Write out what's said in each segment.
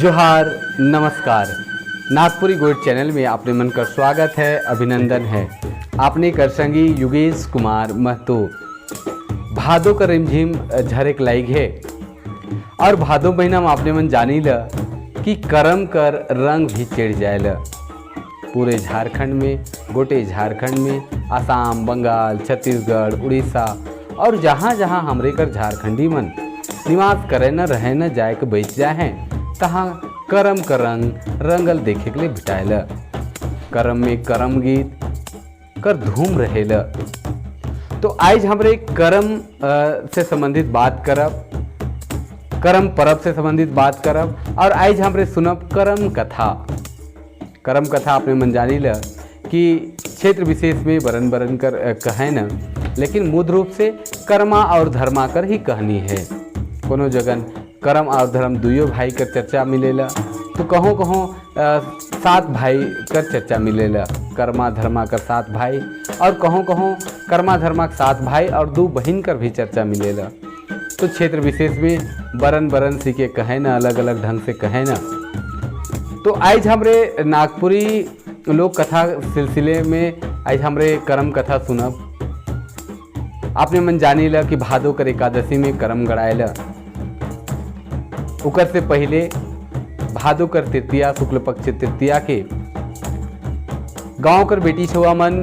जोहार, नमस्कार। नागपुरी गोइड चैनल में आपने मन का स्वागत है, अभिनंदन है। आपने कर संगी योगेश कुमार महतो। भादो का रिमझिम झरेक लाइग है और भादो महीना में आपने मन जानी ल कि करम कर रंग भी चढ़ जाए पूरे झारखंड में, गोटे झारखंड में, आसाम, बंगाल, छत्तीसगढ़, उड़ीसा और जहाँ जहाँ हमरे कर झारखंडी मन निवास करे न रहे न जाए के बैठ जाए हैं तहाँ करम का रंग रंगल देखे के लिए बिटाएल। करम में करम गीत कर धूम रहेल। तो आज हमरे करम से संबंधित बात करब, करम परब से संबंधित बात करब और आज हमरे सुनब करम कथा। करम कथा आपने मन जानी ल कि क्षेत्र विशेष में बरन बरन कर कहे न, लेकिन मूल रूप से कर्मा और धर्मा कर ही कहनी है। कोनो जगन कर्म और धर्म दुइयो भाई कर चर्चा मिलेला, तो कहों कहों 7 भाई कर चर्चा मिलेला, कर्मा धर्मा कर 7 भाई, और कहों कहों कर्मा धर्मा के 7 भाई और 2 बहन कर भी चर्चा मिलेला। तो क्षेत्र विशेष में बरन बरन सी के कहे ना, अलग अलग ढंग से कहे ना। तो आज हमरे नागपुरी लोक कथा सिलसिले में आज हमरे करम कथा सुनब। आपने मन जानी ला कि भादो कर एकादशी में करम गड़ाएला। उकर से पहले भादो कर तृतीया, शुक्ल पक्ष तृतीया के गांव कर बेटी छुआ मन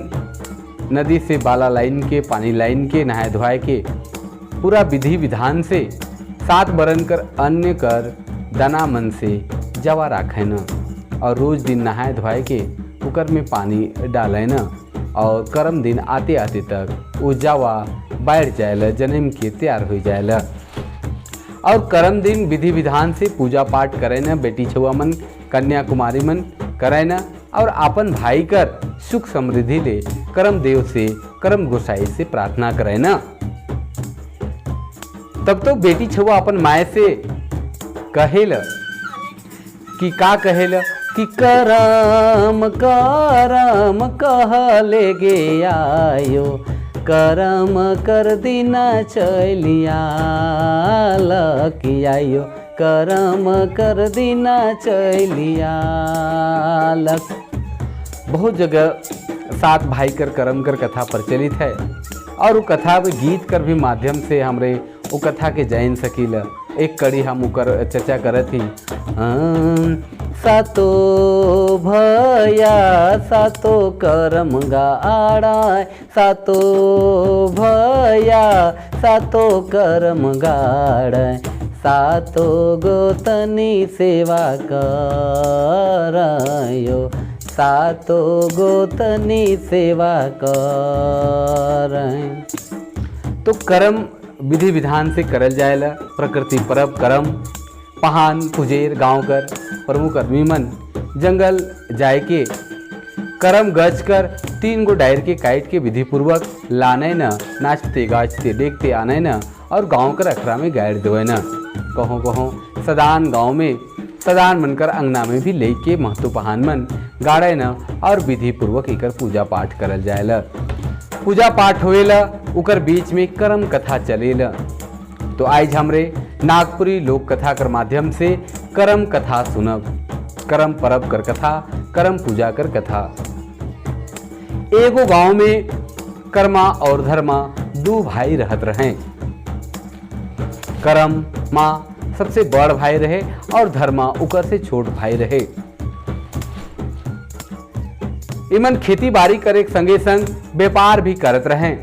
नदी से बाला लाइन के, पानी लाइन के, नहाए धोए के पूरा विधि विधान से 7 बरन कर अन्य कर दाना मन से जवा राखे न और रोज दिन नहाए धोए के उकर में पानी डाले न और करम दिन आते आते तक वो जवा बैठ जाएला, जन्म के तैयार हो जाएला। और करम दिन विधि विधान से पूजा पाठ करे न, बेटी छुआ मन, कन्या कुमारी मन करे न और अपन भाई कर सुख समृद्धि ले करम देव से, करम गोसाई से प्रार्थना करे न। तब तो बेटी छुआ अपन माए से कहेल कि का कहेल कि करम करम कह ले गे आयो, करम कर दीना चलिया लकियायो, करम कर दीना चलिया लक। बहुत जगह 7 भाई कर करम कर कथा प्रचलित है और वो कथा गीत कर भी माध्यम से हमरे वो कथा के जान सकीला। एक कड़ी हम उकर चर्चा करत ही, सातो भैया सातो करम गाड़ा, सातो भैया सातो करम गाड़ा, सातो गोतनी सेवा करायो, सातो गोतनी सेवा कर। तो कर्म विधि विधान से करल जाएला। प्रकृति परब करम पहान पुजेर गांव कर प्रमुख आदमी मन जंगल जाए के करम गज कर 3 गो डायर के काट के विधि पूर्वक लाने न, नाचते गाचते देखते आने न और गांव कर अखड़ा में गाड़ देवे न। कहों कहों सदान गांव में सदान मनकर अंगना में भी ले के महतो पहान मन गाड़े न और विधि पूर्वक एकर पूजा पाठ करल जाएला। पूजा पाठ होएला, उकर बीच में करम कथा चलेला। तो आज हमरे नागपुरी लोक कथा कर माध्यम से करम कथा सुनब। करम परब कर कथा, करम पूजा कर कथा। एगो गांव में कर्मा और धर्मा 2 भाई रहत रहे। करम माँ सबसे बड़ भाई रहे और धर्मा उकर से छोट भाई रहे। इमन खेती बाड़ी करे संगे संग व्यापार भी करत रहे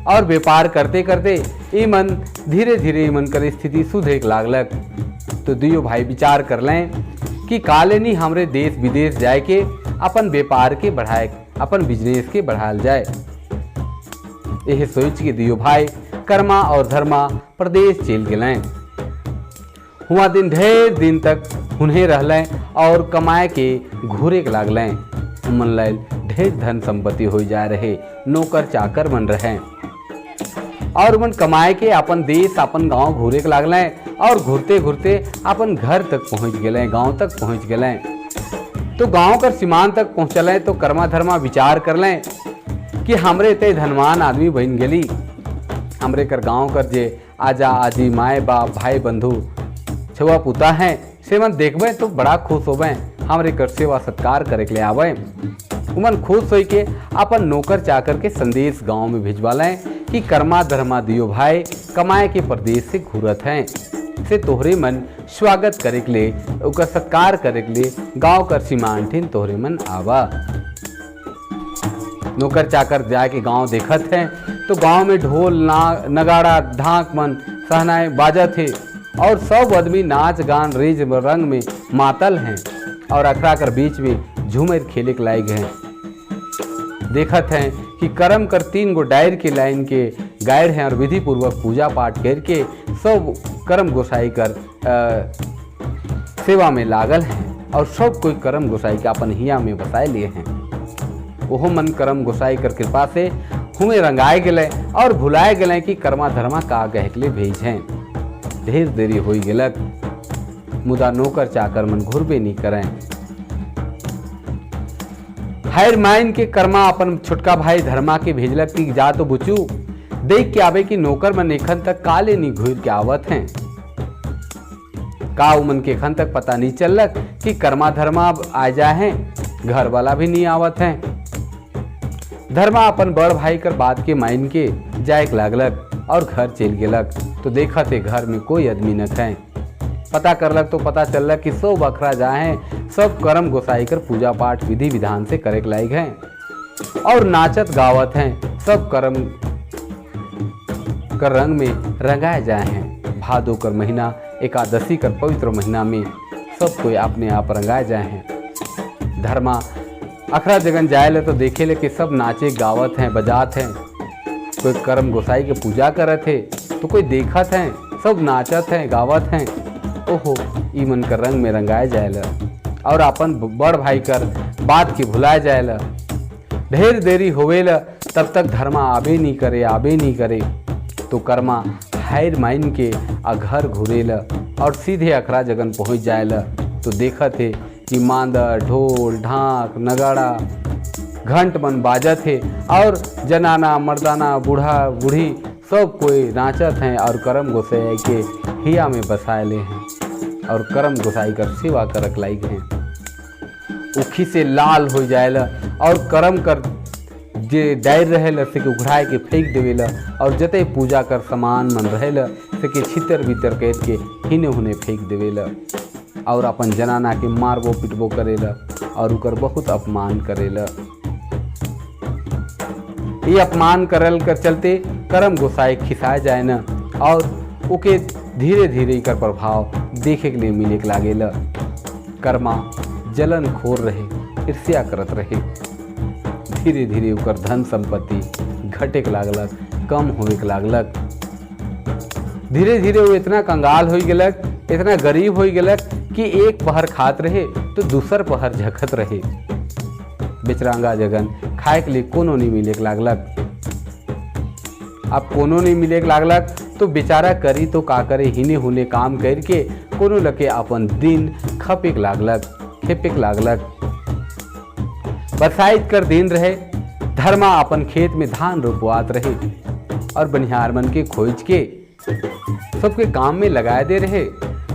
और व्यापार करते करते इमन धीरे धीरे इमन कर स्थिति सुधरे लागलक। तो दुइयो भाई विचार कर लें कि काले नहीं हमरे देश विदेश जाए के अपन व्यापार के बढ़ाए, अपन बिजनेस के बढ़ाल जाए। यह सोच के दुइयो भाई कर्मा और धर्मा प्रदेश चल गए। हुआ दिन ढेर दिन तक उन्हें रहलें और कमाए के घूरे के लागलें। मन लाल ढेर धन संपत्ति हो जा रहे, नौकर चाकर बन रहे और मन कमाए के अपन देश अपन गांव घूरे के लागले और घूरते घूरते अपन घर तक पहुंच गए, गांव तक पहुंच गए। तो गांव कर सीमांत तक पहुंचल तो कर्मा धर्मा विचार कर लें कि हमरे ते धनवान आदमी बन गेली। हमरे कर गांव कर जे आजा आजी माए बाप भाई बंधु छुआ पुता हैं से मन देखबे तो बड़ा खुश होबे, हमरे कर सेवा सत्कार करे के लिए आवे। उमन खुश होई के अपन नौकर चाकर के संदेश गांव में भिजवालें कि कर्मा धर्मा दियो भाई कमाए के प्रदेश से घूरत हैं, से तोहरे मन स्वागत करे के लिए ओकर सत्कार करे के लिए गांव कर सीमांठिन तोहरे मन आवा। नौकर चाकर जाके गांव देखत हैं तो गांव में ढोल नगाड़ा ढाक मन सहनाए बाजत थे और सब आदमी नाच गान रेज रंग में मातल हैं और अखड़ा कर बीच में झूमर खेले के लायक हैं। देखत हैं कि कर्म कर 3 गो डायर के लाइन के गायड हैं और विधि पूर्वक पूजा पाठ करके सब कर्म गोसाई कर सेवा में लागल हैं और सब कोई कर्म गोसाई के अपन हिया में बसाए लिए हैं। ओहो मन कर्म गोसाई कर कृपा से हुए रंगाए गए और भुलाए गए कि कर्मा धर्मा का कहे के लिए भेज हैं। ढेर देरी हो गेलक, मुदा नौकर चाकर मन घुरबे नहीं करें। हायर माइन के कर्मा अपन छोटका भाई धर्मा के भेजलक कि जा तो बुचू देख के आवे कि नौकर मन एखन तक काले नहीं घूर के आवत हैं। का उमन के एखन तक पता नहीं चलक कि कर्मा धर्मा आ जाए हैं, घर वाला भी नहीं आवत हैं। धर्मा अपन बड़ भाई कर बात के माइन के जाए लागलक और घर चल गेलक तो देखा थे घर में कोई आदमी न थे। पता करलक तो पता चलक कि सब बखरा जाए सब कर्म गोसाई कर पूजा पाठ विधि विधान से करे के लायक हैं और नाचत गावत हैं, सब कर्म कर रंग में रंगाए जाए हैं। भादो कर महीना एकादशी कर पवित्र महीना में सब कोई अपने आप रंगाए जाए हैं। धर्मा अखरा जगन जाए ले तो देखे ले कि सब नाचे गावत हैं बजात हैं, कोई कर्म गोसाई के पूजा करत है तो कोई देखत हैं, सब नाचत हैं गावत हैं। ओहो ई मन कर रंग में रंगाए जाए और अपन बड़ भाई कर बात के भुलाए जाए। ढेर देरी होवे ल तब तक धर्मा आबे नहीं करे तो कर्मा हायर माइन के घर घुरेल और सीधे अखरा जगन पहुंच जाए तो देखत है कि मांदा ढोल ढाक नगाड़ा घंट मन बाजत है और जनाना मर्दाना बूढ़ा बूढ़ी सब कोई नाचत हैं और कर्म गोसाई के हिया में बसाए ले हैं और कर्म गोसाई कर सेवा करक लायक हैं। उखी से लाल हो जाएला और कर्म कर जे डायर रहेला से के उघराए के फेंक देवेला और जते पूजा कर सामान मन रहेला से के छितर भीतर कर के हिने हुने फेंक देवेला और अपन जनाना के मारबो पिटबो करेला और उकर बहुत अपमान करेला। ये अपमान करल कर चलते कर्म गोसाई खिसाए जाए न और उके धीरे धीरे कर प्रभाव देखे के लिए मिले के लागेला। कर्मा जलन खोर रहे, ईर्ष्या करत रहे, धीरे धीरे उकर धन संपत्ति घटे के लागलक, कम होवे के लागलक। धीरे धीरे वो इतना कंगाल हो गेलक, इतना गरीब हो गेलक कि एक पहर खात रहे तो दूसर पहर झखत रहे। बेचरांगा जगन खाए के लिए कोनो नहीं मिले के लागलक। अब कोनो नहीं मिले के लागलक तो बेचारा करी तो का करे, हिने हुने काम करके कोनो लके अपन दिन खेपे के लागलक। बरसाइत कर दिन रहे, धर्मा अपन खेत में धान रोपवात रहे और बनिहार मन के खोज के सबके काम में लगाए दे रहे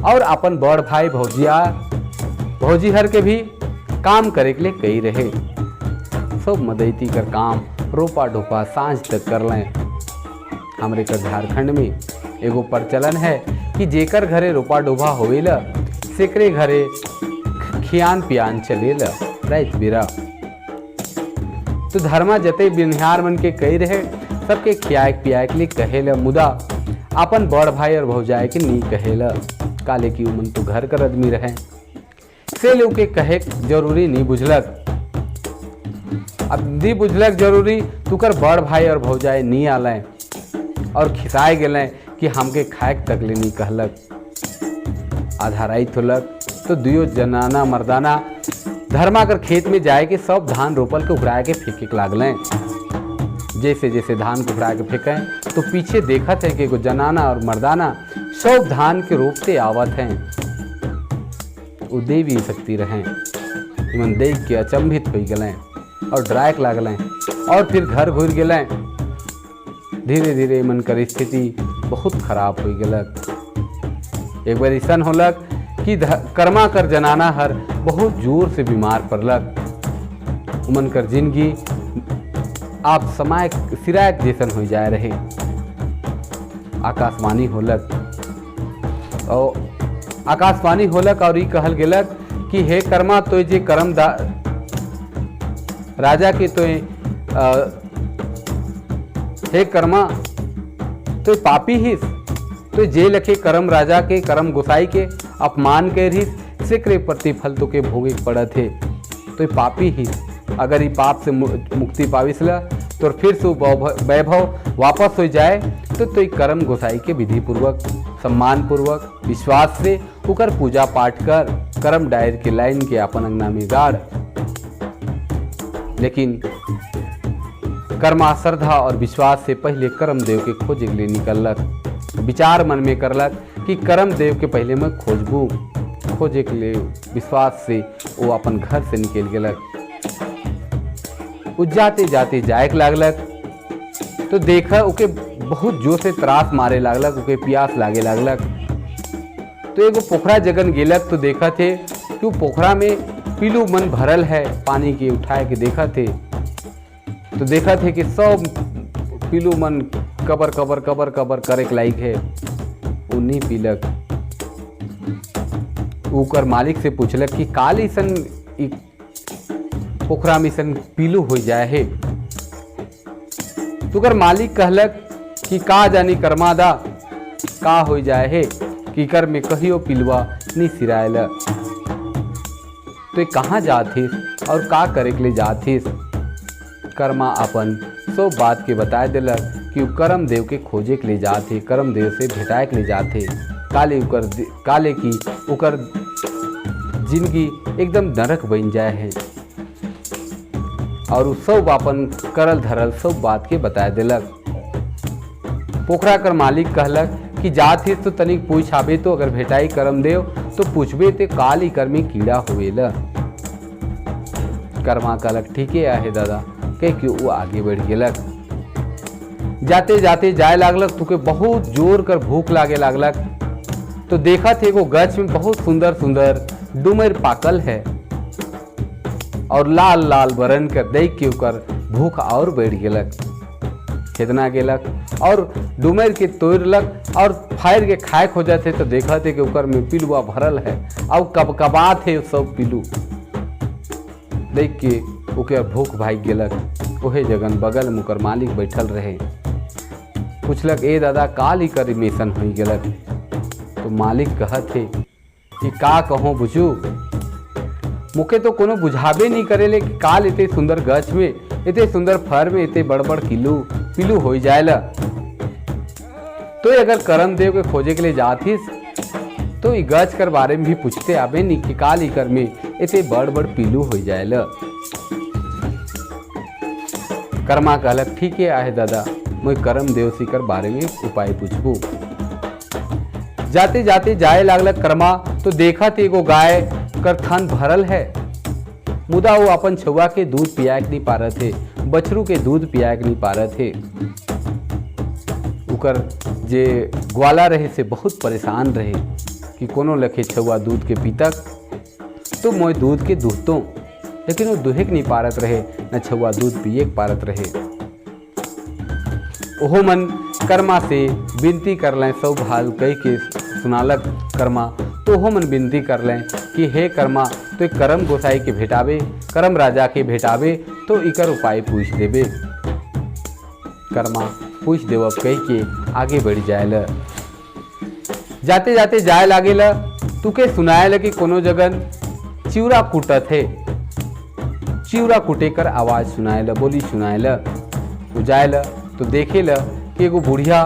और अपन बड़ भाई भौजी हर के भी काम करे के लिए कही रहे। सब मदईती कर काम रोपा ढोपा सांझ तक कर लें। हमरे कर झारखंड में एगो प्रचलन है कि जेकर घरे रोपा डोभा होवेला सेकरे घरे खियान पियान चलेला रात बिरा। तो धर्मा जते बिनिहार मन के कही रहे सबके खियाए पियाए के लिए कहेला, मुदा अपन बड़ भाई और भौजाए के नहीं कहेला, काले की उमन तो घर कर आदमी रहे से लोग के कहे जरूरी नहीं बुझलक। अब दी बुझलक जरूरी तुकर बड़ भाई और भौजाए नहीं आले और खिसाए गए कि हमके खाए तक ले नहीं कहलक। आधाराई थोलक तो दुयो जनाना मर्दाना धर्मा कर खेत में जाए के सब धान रोपल के उखड़ा के फेंके के लागलें। जैसे जैसे धान को उखड़ा के फेंकें तो पीछे देखा थे कि जनाना और मर्दाना सब धान के रोपते आवत हैं। वो देवी शक्ति रहें, इमन देख के अचंभित हो गए और डराए लागलें और फिर घर घुर गए। धीरे धीरे मन कर स्थिति बहुत खराब हो गलक। एक बार ऐसा होलक कि कर्मा कर जनाना हर बहुत जोर से बीमार पड़लक। उमन कर जिंदगी आप समय सिरायक जैसन हो जाए रहे। आकाशवाणी होलक और ये कहल गेलक कि हे कर्मा तो जे कर्म राजा के तो हे कर्मा तो पापी हिस, तो जे लखे कर्म राजा के कर्म गोसाई के अपमान के रही से करे प्रतिफल तो के भोगे पड़त है। तो पापी ही अगर ये पाप से मुक्ति पाविसला तो फिर से वैभव वापस हो जाए तो कर्म गोसाई के विधि पूर्वक सम्मान पूर्वक विश्वास से उकर पूजा पाठ कर कर्म डायर के लाइन के अपन अंगना में गाड़। लेकिन कर्मा श्रद्धा और विश्वास से पहले कर्म देव के खोजे के लिए निकलक। विचार मन में करलक कि कर्म देव के पहले मैं खोजबू। खोजे के लिए विश्वास से वो अपन घर से निकल गेलक। जाते जाते जाए लागलक तो देखा उके बहुत जोर से त्रास मारे लागलक, उके प्यास लागे लागलक। तो एगो पोखरा जगन गेलक तो देखा थे कि पोखरा में पीलू मन भरल है। पानी के उठाए के देखा थे तो देखा थे कि सब पीलू मन कबर कबर कबर कबर करे के लायक है। वो नहीं पीलक। उकर मालिक से पूछलक कि काल ईसन पोखरा में सन पीलू हो जाए है। तुकर मालिक कहलक कि का जानी कर्मादा का हो जाए है कि कर में कहियो पिलवा नहीं सिरायला। तो कहाँ जाथिस और का करे के लिए जाथिस। कर्मा अपन सब बात के बताए दिलक कि कर्म देव के खोजे के लिए जाते, कर्म देव से भेटाए के लिए जाते। काले की उकर जिंदगी एकदम नरक बन जाए है। और सब अपन करल धरल सब बात के बताए दिलक। पोखरा कर मालिक कहलक कि जात हिस तो तनिक पूछ आबे, तो अगर भेटाई कर्म देव तो पूछबे ते काल ही कर में कीड़ा होवेला। कर्मा कहलक ठीक है आहे दादा, कह के वो आगे बढ़ गेलक। जाते जाते जाए लागलक तुके बहुत जोर कर भूख लागे लागलक। तो देखा थे वो गछ में बहुत सुंदर सुंदर डुमर पाकल है और लाल लाल बरन कर देख के उकर भूख और बढ़ गेलक। खेदना गेलक और डुमर के तोड़लक और फायर के खाए हो जाते तो देखा थे कि उकर में पिलुआ भरल है और कबकबा थे सब पिलू। देख के ओके भूख भाग गेलक। ओहे जगन बगल में ओकर मालिक बैठल रहे। पूछलक ए दादा काल ही कर मिशन हो गेलक। तो मालिक कहत थे कि का कहो बुझू, मुके तो कोनो बुझाबे नहीं करेले कि काल इतने सुंदर गछ में, इतने सुंदर फर में इतने बड़ बड़ पिलू हो जाएला। तो अगर कर्म देव के खोजे के लिए जाथिस तो ई गछ कर बारे में भी पूछते आबे नहीं कि काल ही कर में इतने बड़ बड़ पिलू हो जाएला। कर्मा कहलक ठीक है आहे दादा, मैं कर्म देव सी कर बारे में उपाय पूछबू। जाते जाते जाए लागलक कर्मा तो देखा थे एगो गाय कर थन भरल है। मुदा वो अपन छुआ के दूध पिया के नहीं पा रहे थे, बछरू के दूध पिया के नहीं पा रहे थे। उकर जे ग्वाला रहे से बहुत परेशान रहे कि कोनो लखे छुआ दूध के पीतक तो मोय दूध के दूहतों, लेकिन वो दुहे के नहीं पारत रहे, न छुआ दूध पिए के पारत रहे। ओहो मन कर्मा से विनती कर लें, सब हाल कह के सुनालक कर्मा। तो ओहो मन विनती कर लें कि हे कर्मा तो कर्म गोसाई के भेटावे, कर्म राजा के भेटावे तो इकर उपाय पूछ देवे। कर्मा पूछ देव कह के आगे बढ़ जाए। जाते जाते जाए लागे ल तुके सुनाए कि कोनो जगन चिवरा कूटत है। चिवरा कूटे कर आवाज सुनाए ल, बोली सुनाए ल। जाए ल तो देखे ल कि एगो बुढ़िया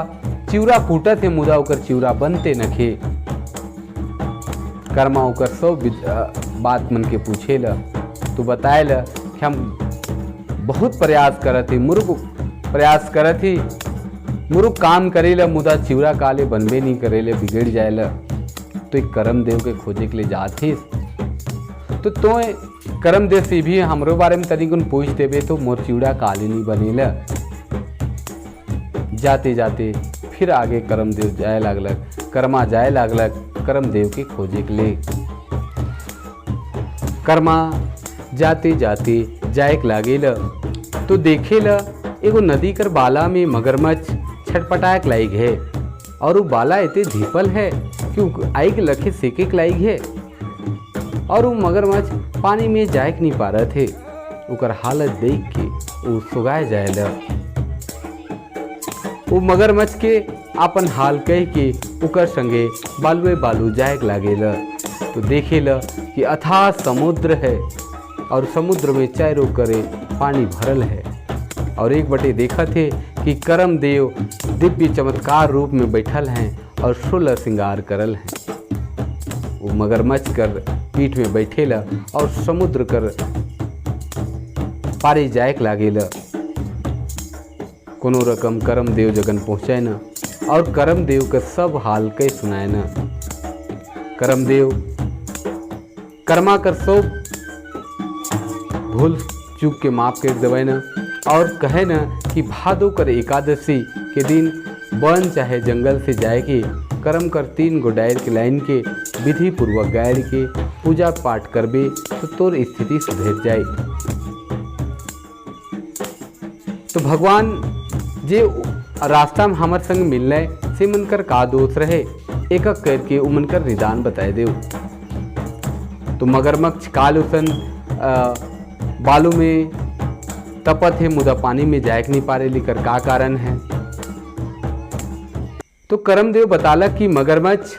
चिवरा कूटत है, मुदा ओकर चिवरा बनते नखे। कर्मा ओकर सब बात मन के पूछे ल तो बताए ल कि हम बहुत प्रयास करत ही, मुर्ग प्रयास करत ही, मुर्ग काम करे ल, मुदा चिवरा काले बनबे नहीं करे ले, बिगड़ जाए ल। तो एक कर्म देव के खोजे के लिए जाती तो कर्म देव से भी हमरो बारे में तनिक पूछ देवे तो मोर चिवड़ा काले नहीं बनेला। जाते जाते फिर आगे कर्म देव जाए लागलक। कर्मा जाए लागलक, करम देव के खोजे के लिए। कर्मा जाते जाते जायक लागेल तो देखेल एगो नदी कर बाला में मगरमच्छ छटपटायक लाइग है और वो बाला इतने धीपल है कि आइग लखे सेके लाइग है और वो मगरमच्छ पानी में जायक नहीं पा रहे थे। उकर हालत देख के वो सुगाए जाएल। वो मगरमच्छ के अपन हाल कह के उकर संगे बालुए बालू जायक लागेल तो देखेल कि अथाह समुद्र है और समुद्र में चारों करे पानी भरल है और एक बटे देखा थे कि करम देव दिव्य चमत्कार रूप में बैठल हैं और 16 श्रृंगार करल हैं। वो मगरमच्छ कर पीठ में बैठेला और समुद्र कर पारे जायक लागेला। कोनो रकम करम देव जगन पहुँचाए न और करम देव का सब हाल कह सुनाए न। करम देव कर्मा कर सो भूल चूक के माफ कर देवे न और कहे न कि भादो कर एकादशी के दिन वन चाहे जंगल से जाए के कर्म कर 3 गो डायर के लाइन के विधि पूर्वक गायर के पूजा पाठ करबे तो तोर स्थिति सुधर जाए। तो भगवान जे रास्ता में हमार संग मिलने से मनकर का दोष रहे एक एक करके उमनकर निदान बताए देव। तो मगरमच्छ काल उसन बालू में तपत है मुदा पानी में जायक नहीं पा रहे लेकर का कारण है। तो करमदेव बताला कि मगरमच्छ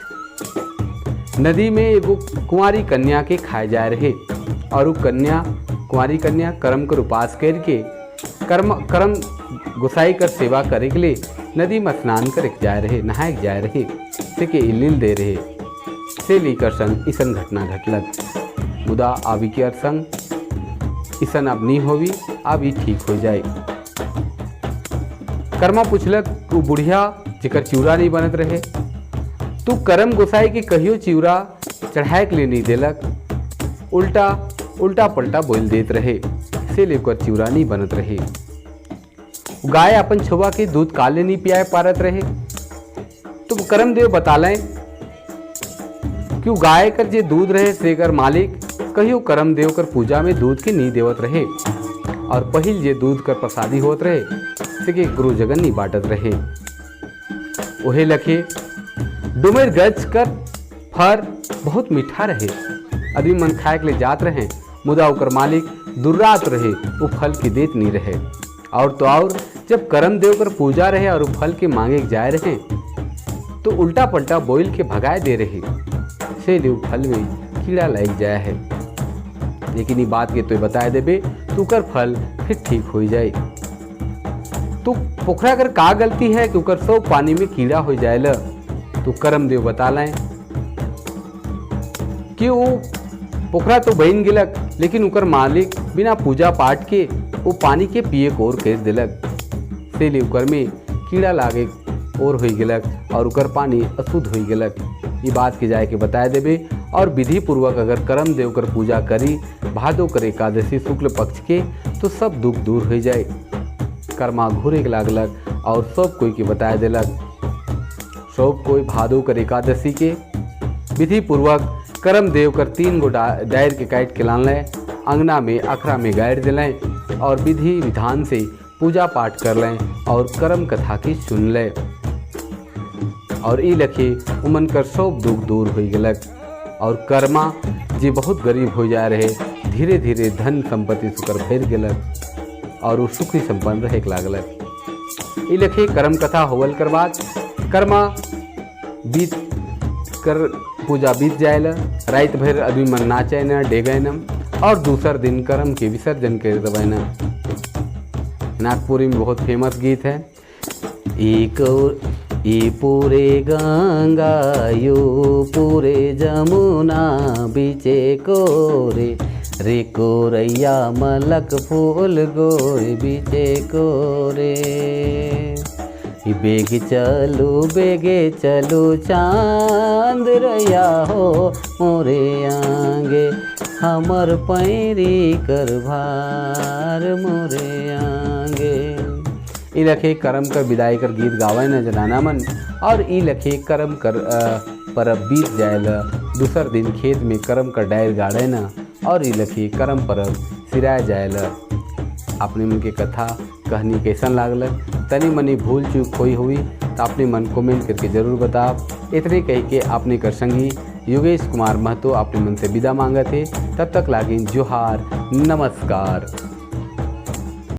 नदी में एगो कुंवारी कन्या के खाए जा रहे और वो कुंवारी कन्या कर्म कर उपास करके कर्म गुसाई कर सेवा करे के लिए नदी में स्नान कर जाए रहे नहाए जाए रहे से के इलिल दे रहे से लेकर संग ईसन घटना घटलक मुदा आवी के संग ईसन अब नहीं होवी अब ही ठीक हो जाए। कर्मा पूछलक वो बुढ़िया जेकर चिवरा नहीं बनत रहे तू करम गोसाई के कहियो चिवरा चढ़ाए के लिए नहीं देलक उल्टा पलटा बोल देत रहे से लेकर चिवरा नहीं बनत रहे। गाय अपन छुआ के दूध काले नहीं पियाए पारत रहे तो करम देव बतालें कि गाय कर जे दूध रहे सेकर मालिक कहियो करम देव कर पूजा में दूध के नहीं देवत रहे और पहिल जे दूध कर प्रसादी होत रहे से के गुरु जगन नहीं बाटत रहे। ओहे लखे डुमर गज कर फर बहुत मीठा रहे आदमी मन खाए के लिए जात रहे मुदा ओकर मालिक दुर्रात रहे वो फल की देत नहीं रहे और तो और जब करम देव कर पूजा रहे और वो फल के मांगे जाए रहे तो उल्टा पलटा बोल के भगाए दे रहे से देव फल में कीड़ा लग जाए है। लेकिन ये बात के तो बताए देबे तू कर फल फिर ठीक हो जाए। तो पोखरा कर का गलती है कि उकर सो पानी में कीड़ा हो जाए तो करम देव बता लें कि वो पोखरा तो बन गिलक लेकिन उकर मालिक बिना पूजा पाठ के वो पानी के पिए को और कर दिलक से लिए उकर में कीड़ा लागे और हो गिलक और उकर पानी अशुद्ध हो गिलक। ये बात के जाए के बताए देबे और विधि पूर्वक अगर करम देव कर पूजा करी भादो कर एकादशी शुक्ल पक्ष के तो सब दुख दूर हो जाए। कर्मा घूरे के लागलक और सब कोई के बताए दिलक। सब कोई भादो कर एकादशी के विधि पूर्वक करम देव कर 3 गो डायर के काट के लान लें अंगना में अखरा में गाड़ दिलें और विधि विधान से पूजा पाठ कर लें और करम कथा की सुन लें और ई लखे उमन कर सब दुख दूर हो गलक और कर्मा जे बहुत गरीब हो जा रहे धीरे धीरे धन संपत्ति सुकर भर गलक और वो सुखी संपन्न रहे लागलक। ई लखे कर्म कथा होवल कर बाद कर्मा बीत कर पूजा बीत जाएला रात भर आदमी मन नाचे न डेगे न और दूसर दिन कर्म के विसर्जन कर देवे न। नागपुरी में बहुत फेमस गीत है एक ये पूरे गंगा यो पूरे जमुना बीचे कोरे रे कोरैया मलक फूल गोरे बीचे कोरे बेगे चलो चांद रैया हो मोरे आंगे हमर पैरी कर भार मोरे आंगे ई लखे करम कर विदाई कर गीत गावे न जनाना मन, और ई लखे करम कर परब बीत जायल दूसर दिन खेत में करम कर डायर गाड़े न, और ई लखे करम परब सिराय जायल। अपने मन के कथा कहानी कैसन लागल, तनी मनी भूल चूक कोई हुई तो अपने मन कमेंट करके ज़रूर बताओ। इतने कह के अपने कर संगी योगेश कुमार महतो अपने मन से विदा मांगत है। तब तक लागिन जोहार, नमस्कार।